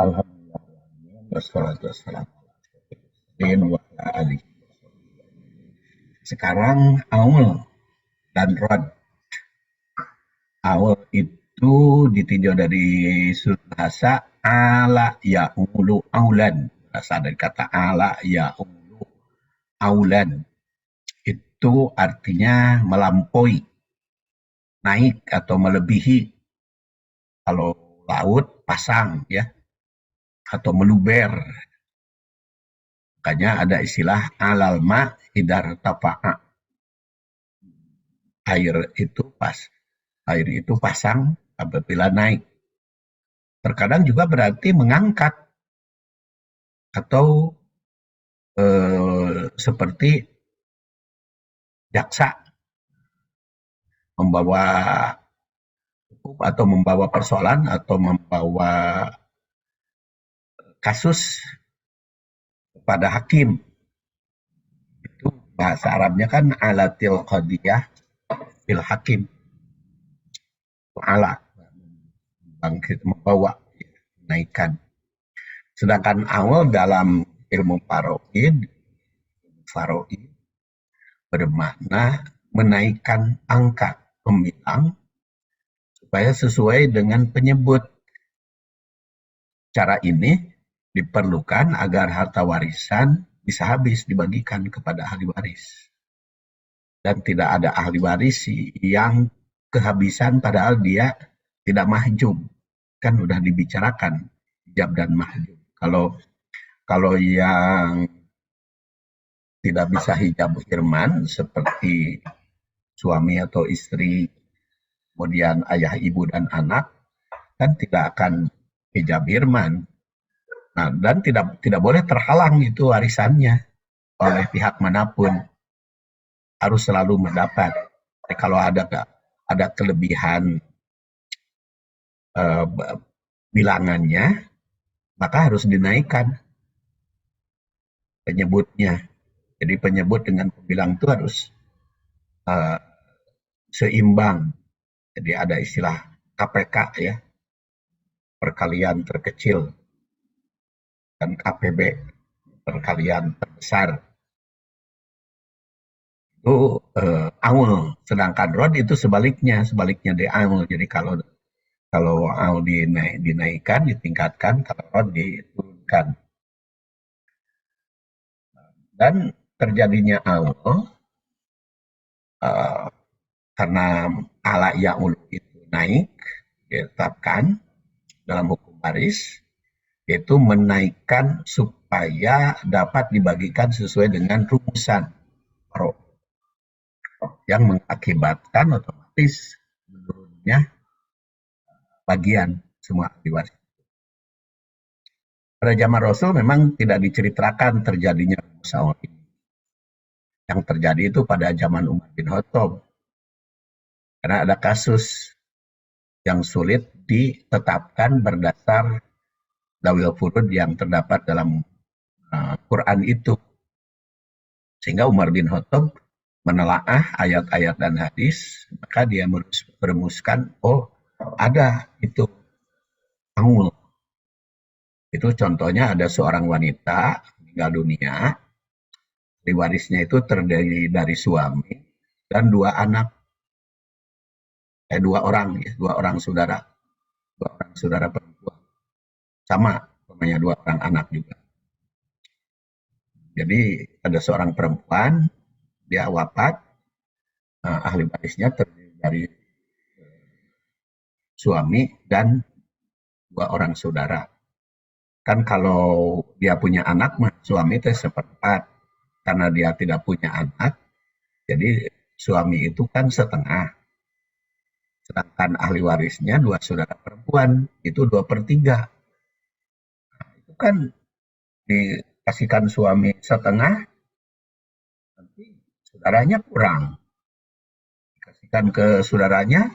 Alhamdulillah. Wassalatu wassalamu ala wa ala alihi. Sekarang Aul dan Rod. Aul itu ditinjau dari sudut bahasa ala ya'ulu aulan. Berasal dari kata ala ya'ulu aulan. Itu artinya melampaui, naik atau melebihi. Kalau laut pasang ya, atau meluber. Makanya ada istilah alal ma idar tafa'a. Air itu pasang apabila naik. Terkadang juga berarti mengangkat atau seperti jaksa membawa hukum atau membawa persoalan atau membawa kasus kepada hakim. Itu bahasa Arabnya kan alatil qadiyah bil hakim. Ala bangkit membawa menaikkan. Sedangkan awal dalam ilmu faraid bermakna menaikkan angka pembilang supaya sesuai dengan penyebut. Cara ini diperlukan agar harta warisan bisa habis dibagikan kepada ahli waris. Dan tidak ada ahli waris yang kehabisan padahal dia tidak mahjub. Kan udah dibicarakan hijab dan mahjub. Kalau yang tidak bisa hijab hirman seperti suami atau istri, kemudian ayah, ibu, dan anak, kan tidak akan hijab hirman. Nah, dan tidak boleh terhalang itu warisannya oleh pihak manapun. Harus selalu mendapat. Kalau ada kelebihan bilangannya, maka harus dinaikkan penyebutnya. Jadi penyebut dengan pembilang itu harus seimbang. Jadi ada istilah KPK ya, perkalian terkecil, dan KPB, perkalian terbesar. Itu aul. Sedangkan rod itu sebaliknya dari aul. Jadi kalau aul dinaikkan, ditingkatkan, kalau rod diturunkan. Dan terjadinya aul karena ala ya'ul itu naik, ditetapkan dalam hukum waris, yaitu menaikkan supaya dapat dibagikan sesuai dengan rumusan yang mengakibatkan otomatis menurunnya bagian semua ahli waris. Pada zaman Rasul memang tidak diceritakan terjadinya rumus aul ini. Yang terjadi itu pada zaman Umar bin Khattab. Karena ada kasus yang sulit ditetapkan berdasar dawil furud yang terdapat dalam Quran itu. Sehingga Umar bin Khattab menelaah ayat-ayat dan hadis, maka dia merumuskan, oh ada itu aul. Itu contohnya ada seorang wanita meninggal dunia, ahli warisnya itu terdiri dari suami dan dua orang saudara perempuan, sama namanya dua orang anak juga. Jadi ada seorang perempuan, dia wafat, ahli warisnya terdiri dari suami dan dua orang saudara. Kan kalau dia punya anak, suami itu seperempat. Karena dia tidak punya anak, jadi suami itu kan setengah. Sedangkan ahli warisnya dua saudara perempuan, itu 2/3. Nah, itu kan dikasihkan suami setengah, nanti saudaranya kurang. Dikasihkan ke saudaranya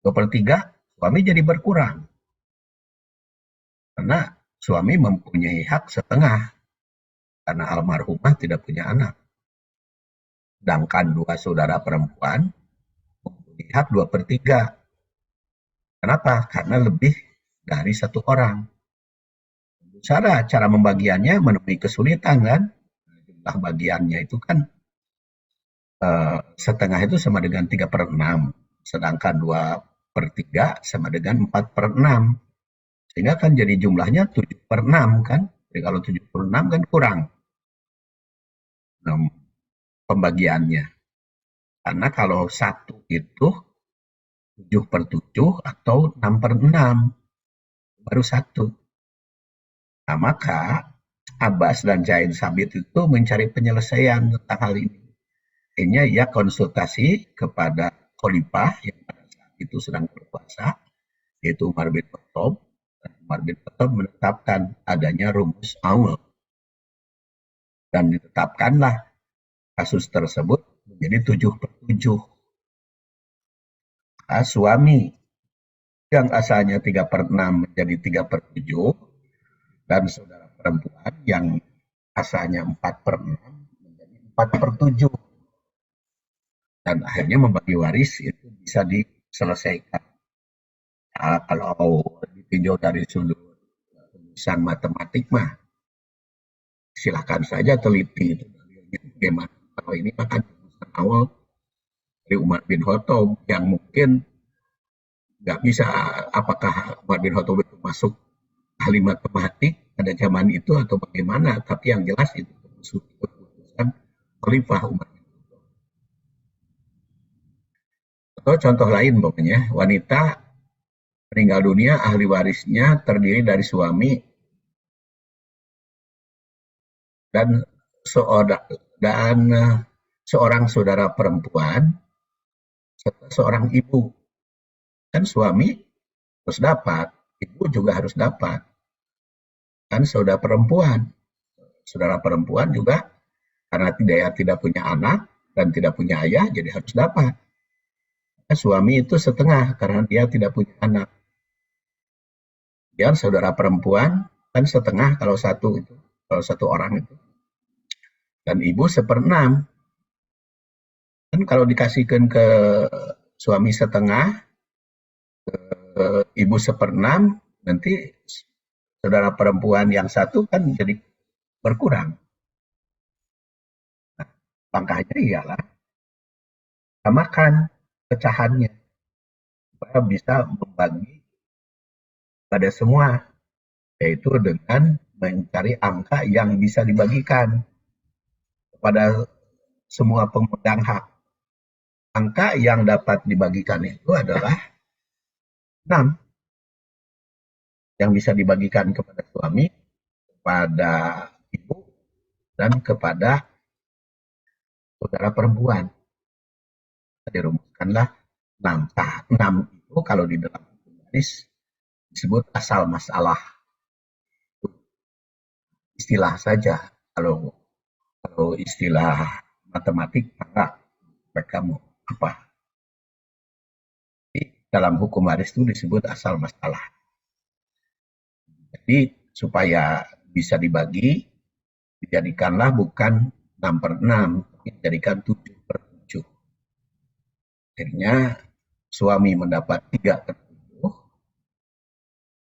2/3, suami jadi berkurang. Karena suami mempunyai hak setengah, karena almarhumah tidak punya anak. Sedangkan dua saudara perempuan mempunyai hak 2/3. Kenapa? Karena lebih dari satu orang. cara membagiannya menemui kesulitan kan. Jumlah bagiannya itu kan setengah itu sama dengan 3/6, sedangkan 2/3 sama dengan 4/6. Sehingga kan jadi jumlahnya 7/6 kan. Jadi kalau 76 kan kurang pembagiannya. Karena kalau 1 itu 7/7 atau 6/6, baru 1. Nah, maka Abbas dan Zain Sabit itu mencari penyelesaian tentang hal ini. Akhirnya ia konsultasi kepada Khalifah yang pada saat itu sedang berkuasa, yaitu Umar bin Khattab. Umar bin Khattab menetapkan adanya rumus Aul. Dan ditetapkanlah kasus tersebut menjadi 7/7. Nah, suami yang asalnya 3/6 menjadi 3/7, dan saudara perempuan yang asalnya 4/6 menjadi 4/7. Dan akhirnya membagi waris itu bisa diselesaikan. Nah, kalau ditinjau dari sudut rumusan matematik mah, silakan saja teliti itu bagaimana. Kalau ini akan rumusan awal dari Umar bin Khattab yang mungkin nggak bisa, apakah Umar bin Khattab itu masuk ahli matematik pada zaman itu atau bagaimana, tapi yang jelas itu keputusan Khalifah Umar. Atau contoh lain pokoknya, wanita meninggal dunia, ahli warisnya terdiri dari suami dan seorang saudara perempuan serta seorang ibu. Kan suami harus dapat, ibu juga harus dapat. Kan saudara perempuan juga karena tidak punya anak dan tidak punya ayah, jadi harus dapat. Suami itu setengah karena dia tidak punya anak. Dia saudara perempuan kan setengah kalau satu orang itu. Dan ibu 1/6. Kan kalau dikasihkan ke suami setengah, ibu 1/6, nanti saudara perempuan yang satu kan jadi berkurang. Nah, langkahnya ialah samakan pecahannya supaya bisa membagi pada semua, yaitu dengan mencari angka yang bisa dibagikan kepada semua pemegang hak. Angka yang dapat dibagikan itu adalah 6, yang bisa dibagikan kepada suami, kepada ibu, dan kepada saudara perempuan. Dirumuskanlah 6. Nah, 6 itu kalau di dalam hukum waris disebut asal masalah. Istilah saja. Kalau istilah matematik, enggak. Kamu apa? Di dalam hukum waris itu disebut asal masalah. Jadi supaya bisa dibagi, dijadikanlah bukan 6/6, tapi dijadikan 7/7. Akhirnya suami mendapat 3/7,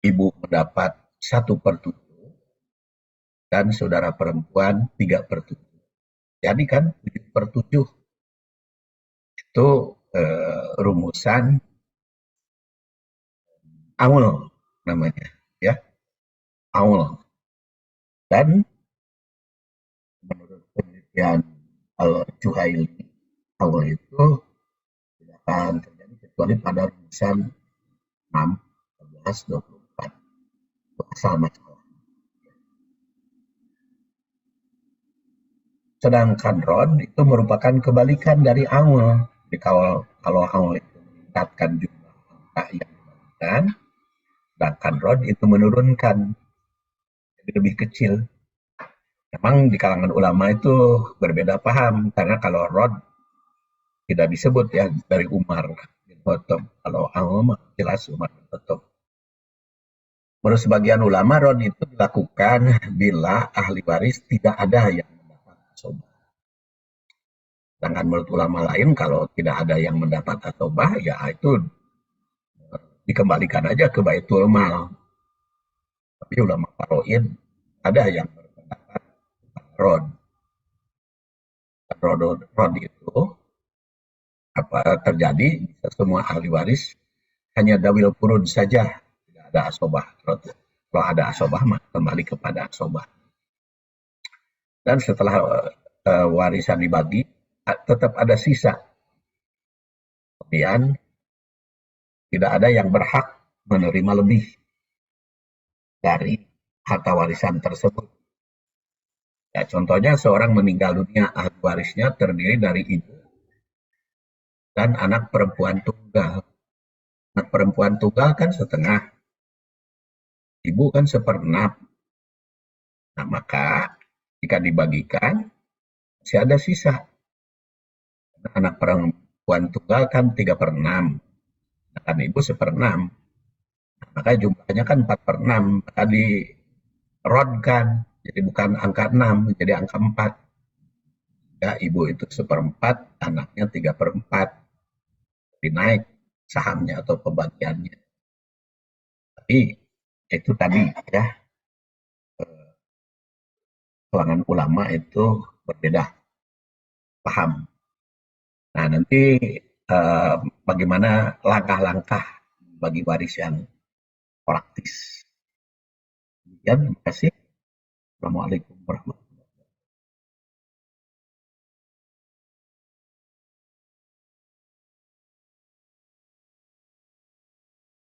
ibu mendapat 1/7, dan saudara perempuan 3/7. Jadi kan 7/7 itu rumusan Aul namanya, ya, Aul. Dan menurut penelitian Al-Juhaili, Aul itu tidak akan terjadi kecuali pada rumusan 6, 11, 24. Itu asal masalah. Sedangkan Ron itu merupakan kebalikan dari Aul. Jadi kalau Aul itu meningkatkan jumlah angka yang dibagikan, sedangkan Ron itu menurunkan, jadi lebih kecil. Memang di kalangan ulama itu berbeda paham, karena kalau Ron tidak disebut ya dari Umar bin Khattab. Kalau Aul jelas Umar bin Khattab. Menurut sebagian ulama, Ron itu dilakukan bila ahli waris tidak ada yang mendapat asobah. Sedangkan menurut ulama lain, kalau tidak ada yang mendapat asobah, ya itu dikembalikan aja ke Baitul Mal. Tapi ulama Faraid ada yang berpendapat rod. Rod itu apa terjadi bisa semua ahli waris hanya dawil purun saja, tidak ada asobah. Kalau ada asobah mah kembali kepada asobah. Dan setelah warisan dibagi tetap ada sisa. Kemudian tidak ada yang berhak menerima lebih dari harta warisan tersebut. Ya, contohnya seorang meninggal dunia, ahli warisnya terdiri dari ibu dan anak perempuan tunggal. Anak perempuan tunggal kan setengah, ibu kan seperenam. Nah, maka jika dibagikan, masih ada sisa. Anak perempuan tunggal kan 3/6, sedangkan ibu seperenam. Nah, maka jumlahnya kan 4/6, maka dirodkan. Jadi bukan angka 6, menjadi angka 4. Ya, ibu itu 1/4, anaknya 3/4. Jadi naik sahamnya atau pembagiannya. Tapi itu tadi ya, kalangan ulama itu berbeda paham. Nah, nanti bagaimana langkah-langkah bagi waris yang praktis. Demikian, terima kasih. Assalamualaikum warahmatullahi wabarakatuh.